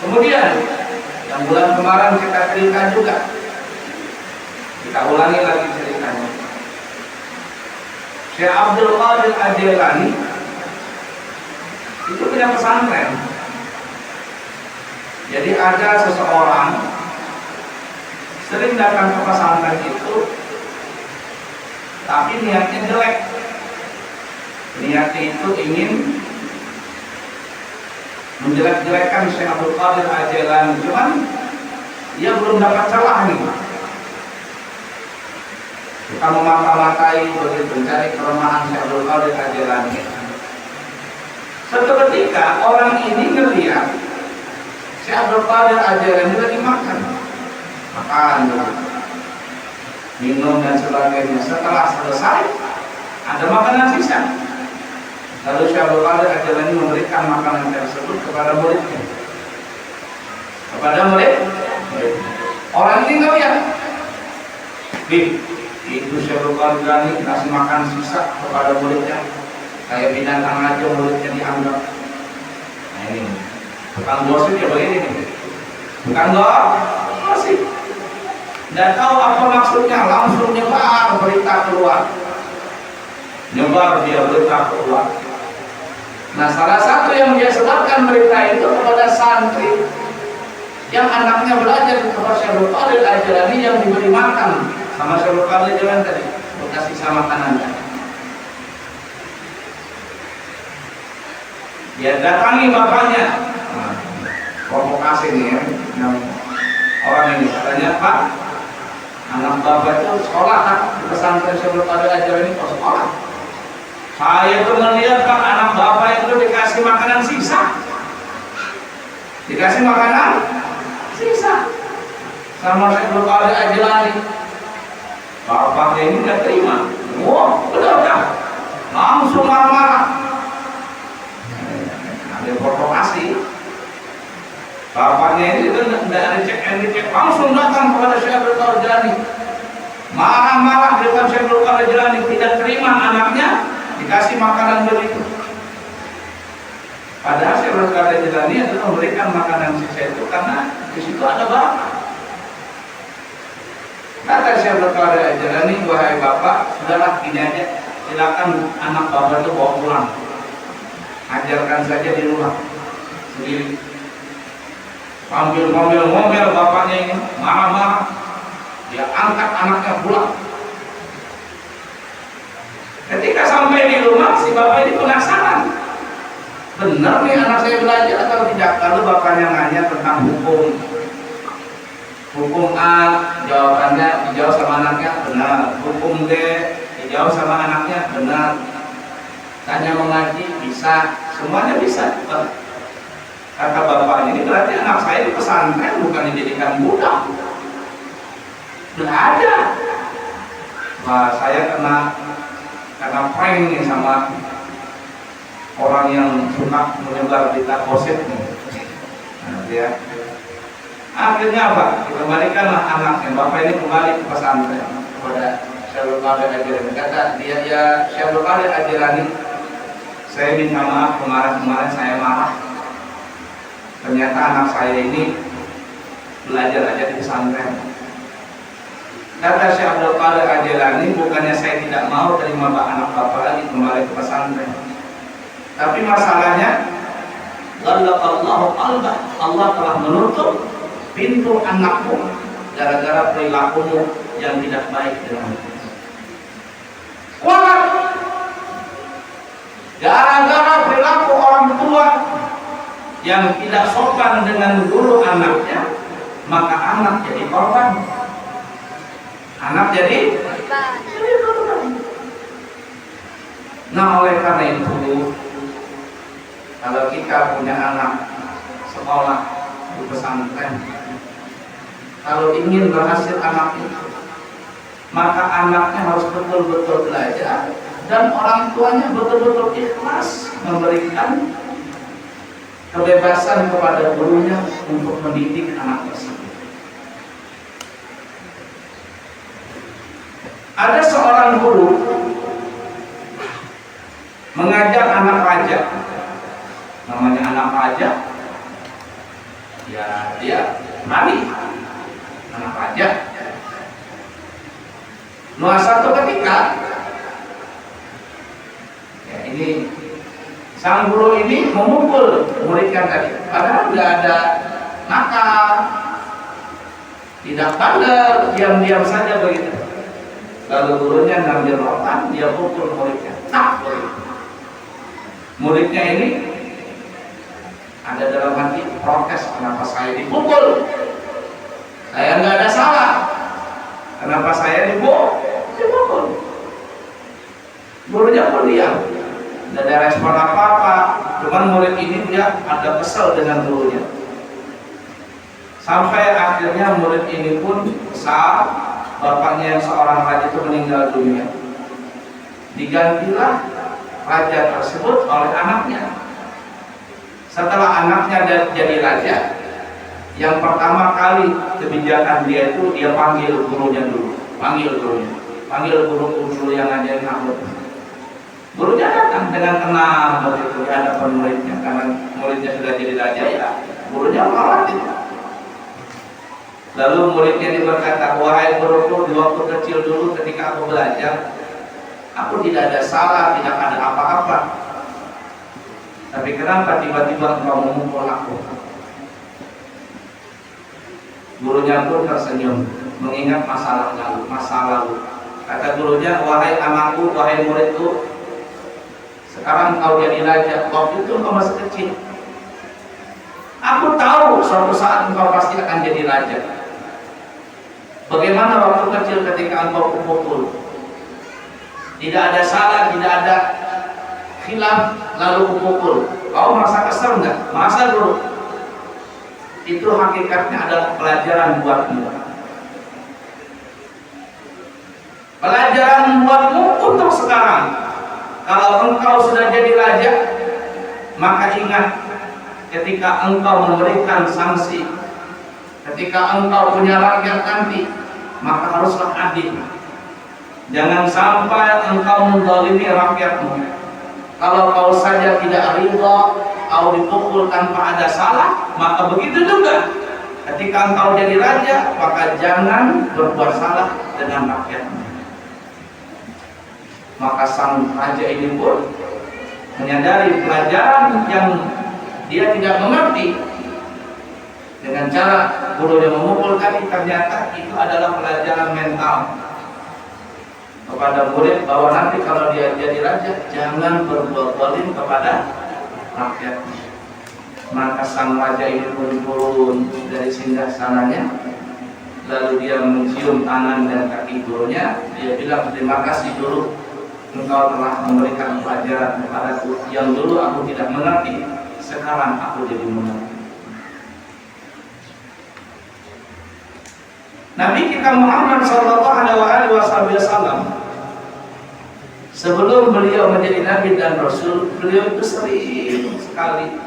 Kemudian yang bulan kemarin kita cerita juga, kita ulangi lagi ceritanya. Syekh Abdul Qadir Al-Jilani itu punya pesantren. Jadi ada seseorang sering datang ke pesantren itu, tapi niatnya jelek. Niatnya itu ingin menjelek-jelekkan Syekh Abdul Qadir Al-Jilani, cuman dia belum dapat celah nih. Kita memata-matai, mencari kelemahan Syekh Abdul Qadir Al-Jilani. Suatu ketika orang ini ngelihat Syekh Abdul Qadir Al-Jilani lagi makan minum dan sebagainya. Setelah selesai, ada makanan sisa. Lalu Syekh Abdul Qadir Al-Jilani memberikan makanan tersebut kepada muridnya. Orang ini tahu ya, itu Syekh Abdul Qadir Al-Jilani kasih makan sisa kepada muridnya, kayak binatang aja muridnya dianggap. Nah ini tukang gosip ya begini nih, tukang gosip. Tidak tahu apa maksudnya, langsung nyebar berita keluar. Nyebar dia berita keluar. Nah, salah satu yang dia sebarkan berita itu kepada santri yang anaknya belajar di tempat Syekh Abdul Qadir Al-Jilani yang diberi makan sama Syekh Abdul Qadir Al-Jilani tadi, dikasih sama makanannya. Dia datangi bapaknya. Nah, provokasi nih ya, yang orang ini katanya, Pak, anak bapak itu sekolah kan di pesantren Syekh Abdul Qadir Al-Jilani kok sekolah. Saya tuh melihat Pak, anak bapak itu dikasih makanan sisa. Dikasih makanan sisa sama Syekh Abdul Qadir Al-Jilani. Bapaknya ini nggak terima. Wah, benar kan? Langsung marah-marah. Ada provokasi. Bapaknya ini tidak ada cek and dicek, langsung datang kepada Syekh Abdul Qadir Al-Jilani. Marah-marah di depan Syekh Abdul Qadir Al-Jilani, tidak terima anaknya dikasih makanan begitu. Padahal Syekh Abdul Qadir Al-Jilani itu memberikan makanan sisa itu karena di situ ada bakat. Kata Syekh Abdul Qadir Al-Jilani, wahai bapak, sudahlah gini aja, silakan anak bapak itu bawa pulang, ajarkan saja di rumah sendiri. Sambil ngomel-ngomel bapaknya ini marah-marah, dia angkat anaknya pulang. Ketika sampai di rumah, si bapak ini penasaran, benar nih anak saya belajar atau tidak? Lalu bapaknya nanya tentang hukum A, jawabannya dijawab sama anaknya benar. Hukum D dijawab sama anaknya benar. Tanya mengaji bisa, semuanya bisa. Kata bapaknya, ini berarti anak saya di pesantren bukan dijadikan budak, belajar. Wah, saya kena prank nih sama orang yang suka menyebar berita gosip nih. Nah, dia akhirnya apa? Dikembalikanlah anaknya. Bapak ini kembali ke pesantren kepada Syekh Abdul Qadir Al-Jilani. Kata dia, ya Syekh Abdul Qadir Al-Jilani, saya minta maaf kemarin saya marah. Ternyata anak saya ini belajar aja di pesantren. Kata Syekh Abdul Qadir Al-Jilani, bukannya saya tidak mau terima anak bapak lagi kembali ke pesantren, tapi masalahnya ghallaqallahu qalbah, Allah telah menutup pintu anakmu gara-gara perilakumu yang tidak baik dengan kuat. Gara-gara perilaku orang tua yang tidak sopan dengan guru anaknya, maka anak jadi korban. Anak jadi korban. Nah, oleh karena itu, kalau kita punya anak sekolah di pesantren, kalau ingin berhasil anak itu, maka anaknya harus betul-betul belajar dan orang tuanya betul-betul ikhlas memberikan kebebasan kepada gurunya untuk mendidik anak tersebut. Ada seorang guru mengajar anak raja, namanya anak raja, Ya dia mari anak raja. Suatu ketika ya ini sang guru ini memukul muridnya tadi, padahal nggak ada nakal, tidak bandel, diam-diam saja begitu. Lalu gurunya ngambil rotan, dia pukul muridnya. Tak boleh. Muridnya ini ada dalam hati protes, kenapa saya dipukul? Saya nggak ada salah. Kenapa saya dipukul? Gurunya pun diam, tidak ada respon apa-apa. Cuman murid ini dia ada kesel dengan gurunya. Sampai akhirnya murid ini pun kesal, bapaknya yang seorang raja itu meninggal dunia. Digantilah raja tersebut oleh anaknya. Setelah anaknya jadi raja, yang pertama kali kebijakan dia itu dia panggil gurunya dulu, panggil guru dulu yang ngajarin aku. Gurunya datang dengan tenang begitu di hadapan muridnya, karena muridnya sudah jadi raja ya, gurunya khawatir. Lalu muridnya ini berkata, wahai guruku, di waktu kecil dulu ketika aku belajar, aku tidak ada salah, tidak ada apa-apa. Tapi kenapa tiba-tiba engkau memukul aku? Gurunya pun tersenyum, mengingat masa lalu. Kata gurunya, wahai anakku, wahai muridku, sekarang engkau jadi raja, waktu itu engkau masih kecil. Aku tahu suatu saat engkau pasti akan jadi raja. Bagaimana waktu kecil ketika engkau kupukul? Tidak ada salah, tidak ada khilaf, lalu kupukul. Kau merasa kesal enggak? Merasa guru? Itu hakikatnya adalah pelajaran buatmu. Pelajaran buatmu untuk sekarang. Kalau engkau sudah jadi raja, maka ingat ketika engkau memberikan sanksi, ketika engkau punya rakyat nanti, maka haruslah adil. Jangan sampai engkau menzalimi rakyatmu. Kalau kau saja tidak ridha, kau dipukul tanpa ada salah, maka begitu juga ketika engkau jadi raja, maka jangan berbuat salah dengan rakyatmu. Maka sang raja ini pun menyadari pelajaran yang dia tidak mengerti. Dengan cara gurunya memukul tadi, ternyata itu adalah pelajaran mental kepada murid bahwa nanti kalau dia jadi raja, jangan berbuat zalim kepada rakyat. Maka sang raja ini pun turun dari singgasananya, lalu dia mencium tangan dan kaki gurunya. Dia bilang, terima kasih dulu, engkau telah memberikan pelajaran kepadaku yang dulu aku tidak mengerti, sekarang aku jadi mengerti. Nabi kita Muhammad SAW, sebelum beliau menjadi Nabi dan Rasul, beliau itu sering sekali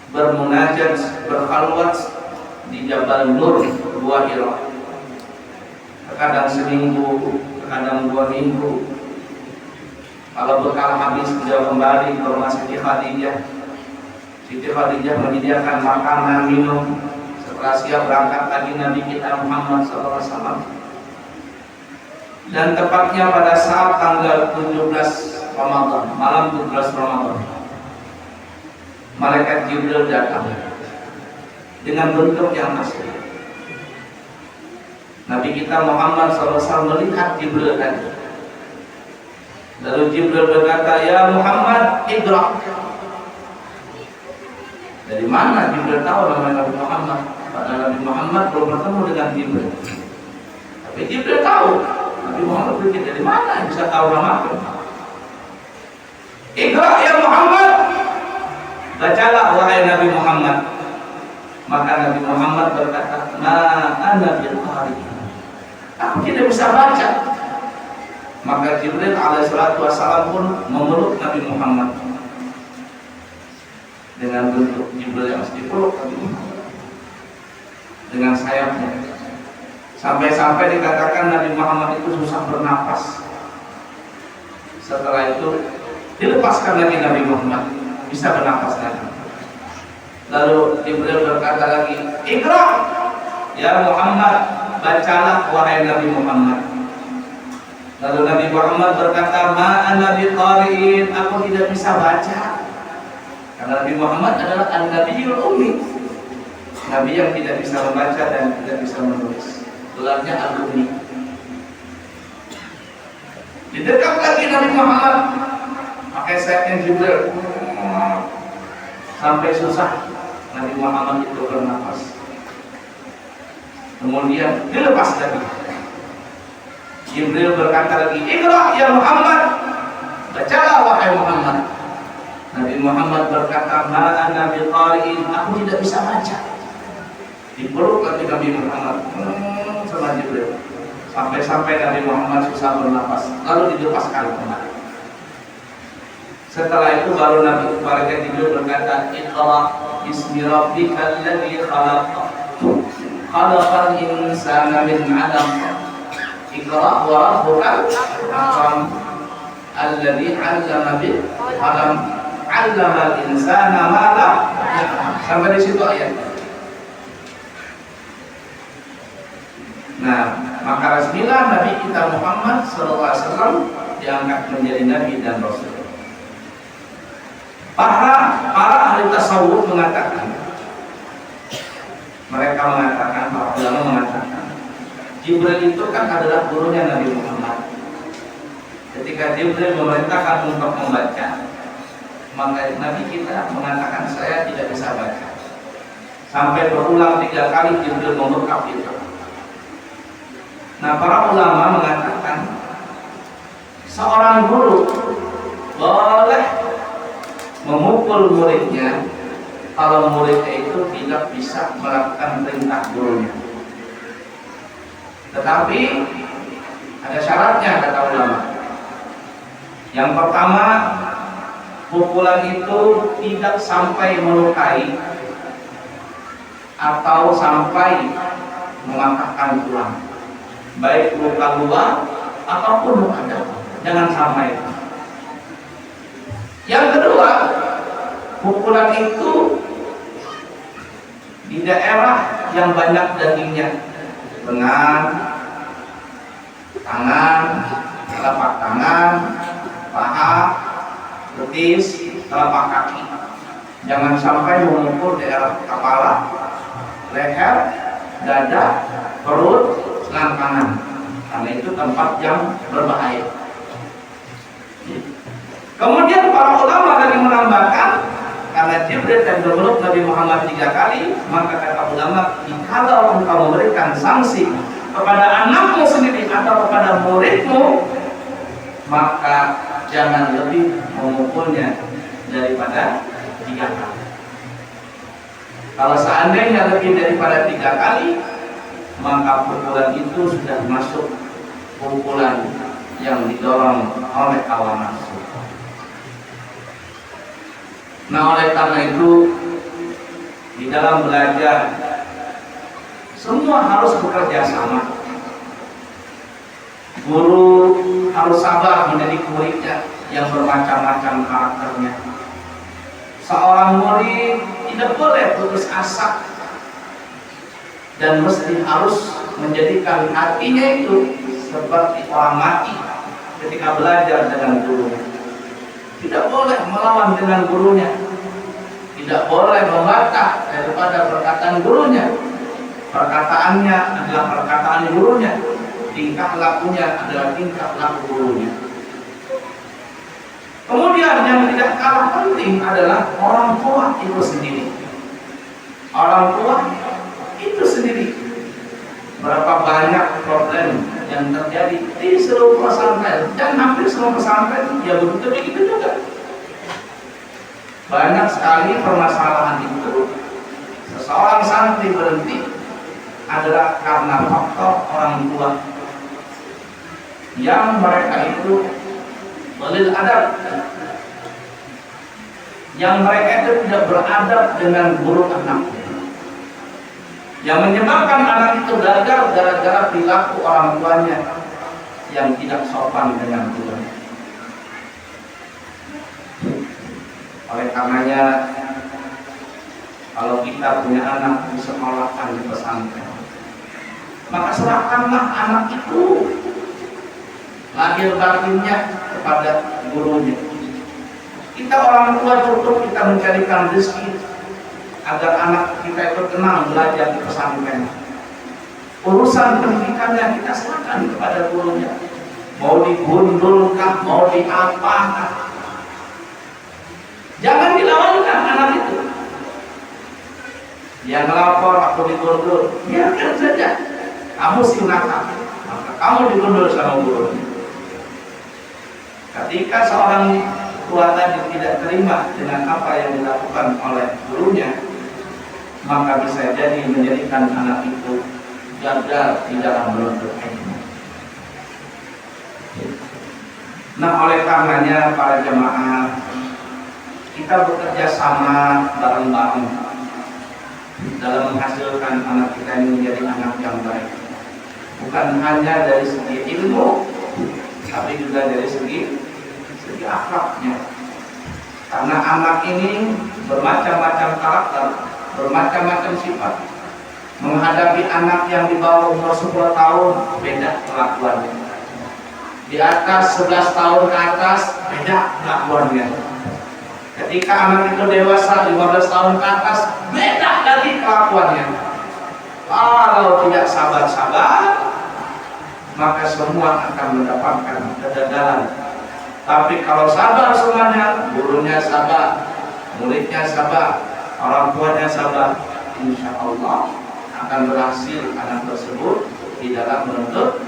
bermunajat, berkhalwat di Jabal Nur, Gua Hira. Kadang seminggu, kadang 2 minggu. Kalau bekal habis, beliau kembali ke rumah Siti Khadijah. Siti Khadijah menyediakan makanan, minum. Setelah siap berangkat lagi Nabi kita Muhammad SAW. Dan tepatnya pada saat tanggal 17 Ramadan, malam 17 Ramadan, malaikat Jibril datang dengan bentuk yang asli. Nabi kita Muhammad SAW melihat Jibril tadi. Lalu Jibril berkata, ya Muhammad, Iqra. Dari mana Jibril tahu nama Nabi Muhammad? Padahal Nabi Muhammad belum bertemu dengan Jibril. Tapi Jibril tahu. Nabi Muhammad berkata, dari mana bisa tahu nama aku? Iqra ya Muhammad. Bacalah wahai Nabi Muhammad. Maka Nabi Muhammad berkata, ma ana bil qari. Aku tidak bisa baca. Maka Jibril alaihissalam pun memeluk Nabi Muhammad dengan bentuk Jibril yang mesti peluk Nabi Muhammad dengan sayapnya. Sampai-sampai dikatakan Nabi Muhammad itu susah bernapas. Setelah itu dilepaskan lagi Nabi Muhammad, bisa bernapas lagi. Lalu Jibril berkata lagi, "Iqra ya Muhammad, bacalah wahai Nabi Muhammad." Lalu Nabi Muhammad berkata, "Ma ana biqari'in, aku tidak bisa baca." Karena Nabi Muhammad adalah an-nabiyul ummi, nabi yang tidak bisa membaca dan tidak bisa menulis. Gelarnya al-ummi. Didekat lagi Nabi Muhammad pakai sayapnya Jibril sampai susah Nabi Muhammad itu bernafas. Kemudian dilepas lagi. Jibril berkata lagi, "Iqra ya Muhammad, bacalah wahai Muhammad." Nabi Muhammad berkata, "Ma ana biqari'in, aku tidak bisa baca." Dipeluk lagi Nabi Muhammad sama Jibril sampai Nabi Muhammad susah bernafas, lalu dilepaskan kembali. Setelah itu baru Nabi Malaikat Jibril berkata, "Iqra bismi rabbikal ladzi khalaq, khalaqal insana min 'alaq, Iqra wa rabbukal akram, alladzi 'allama bil qalam, 'allamal insana ma lam ya'lam." Sampai di situ ayat. Nah, maka resmilah Nabi kita Muhammad SAW diangkat menjadi Nabi dan Rasul. Para ahli tasawuf mengatakan, para ulama mengatakan, Jibril itu kan adalah gurunya Nabi Muhammad. Ketika Jibril memerintahkan untuk membaca, maka Nabi kita mengatakan, "Saya tidak bisa baca." Sampai berulang 3 kali Jibril membuka itu. Nah, para ulama mengatakan seorang guru boleh memukul muridnya kalau muridnya itu tidak bisa melakukan perintah gurunya. Tetapi ada syaratnya, kata ulama. Yang pertama, pukulan itu tidak sampai melukai atau sampai mematahkan tulang, baik luka luar ataupun luka dalam, jangan sampai. Yang kedua, pukulan itu di daerah yang banyak dagingnya, lengan, tangan, telapak tangan, paha, betis, telapak kaki. Jangan sampai memukul daerah kepala, leher, dada, perut, selangkangan, karena itu tempat yang berbahaya. Kemudian para ulama tadi menambahkan, karena Jibril dan memeluk Nabi Muhammad 3 kali, maka kata ulama, jikalau engkau memberikan sanksi kepada anakmu sendiri atau kepada muridmu, maka jangan lebih memukulnya daripada 3 kali. Kalau seandainya lebih daripada 3 kali, maka pukulan itu sudah masuk pukulan yang didorong oleh hawa nafsu. Nah, oleh karena itu di dalam belajar semua harus bekerja sama. Guru harus sabar mendidik muridnya yang bermacam-macam karakternya. Seorang murid tidak boleh putus asa dan mesti harus menjadikan hatinya itu seperti orang mati ketika belajar dengan gurunya. Tidak boleh melawan dengan gurunya, tidak boleh membantah daripada perkataan gurunya. Perkataannya adalah perkataan gurunya, tingkah lakunya adalah tingkah laku gurunya. Kemudian yang tidak kalah penting adalah orang tua itu sendiri. Orang tua itu sendiri. Berapa banyak problem yang terjadi di seluruh pesantren, dan hampir semua pesantren ya begitu juga. Banyak sekali permasalahan itu seseorang santri berhenti adalah karena faktor orang tua yang mereka itu belil adab, yang mereka itu tidak beradab dengan guru anak, yang menyebabkan anak itu gagal gara-gara perilaku orang tuanya yang tidak sopan dengan gurunya. Oleh karenanya Kalau kita punya anak disekolahkan di pesantren, maka serahkanlah anak itu lahir batinnya kepada gurunya. Kita orang tua cukup kita mencarikan rezeki agar anak kita itu tenang belajar di pesantren. Urusan pendidikannya kita serahkan kepada gurunya. Mau digundulkah, mau diapakan, jangan dilawankan anak itu. Dia ngelapor, aku digundul, biarkan saja. Kamu si nakal, maka kamu digundul sama gurunya. Ketika seorang tua tadi tidak terima dengan apa yang dilakukan oleh gurunya, maka bisa jadi menjadikan anak itu gagal di dalam menuntut ilmu. Nah, oleh karenanya para jamaah, kita bekerja sama bareng-bareng dalam menghasilkan anak kita ini menjadi anak yang baik. Bukan hanya dari segi ilmu, tapi juga dari segi akhlaknya. Karena anak ini bermacam-macam karakter, bermacam-macam sifat. Menghadapi anak yang di bawah umur 10 tahun, beda kelakuannya. Di atas 11 tahun ke atas, beda kelakuannya. Ketika anak itu dewasa 15 tahun ke atas, beda lagi kelakuannya. Kalau tidak sabar-sabar, maka semua akan mendapatkan kegagalan. Tapi kalau sabar semuanya, gurunya sabar, muridnya sabar, orang tuanya sabar, insya Allah akan berhasil anak tersebut di dalam menuntut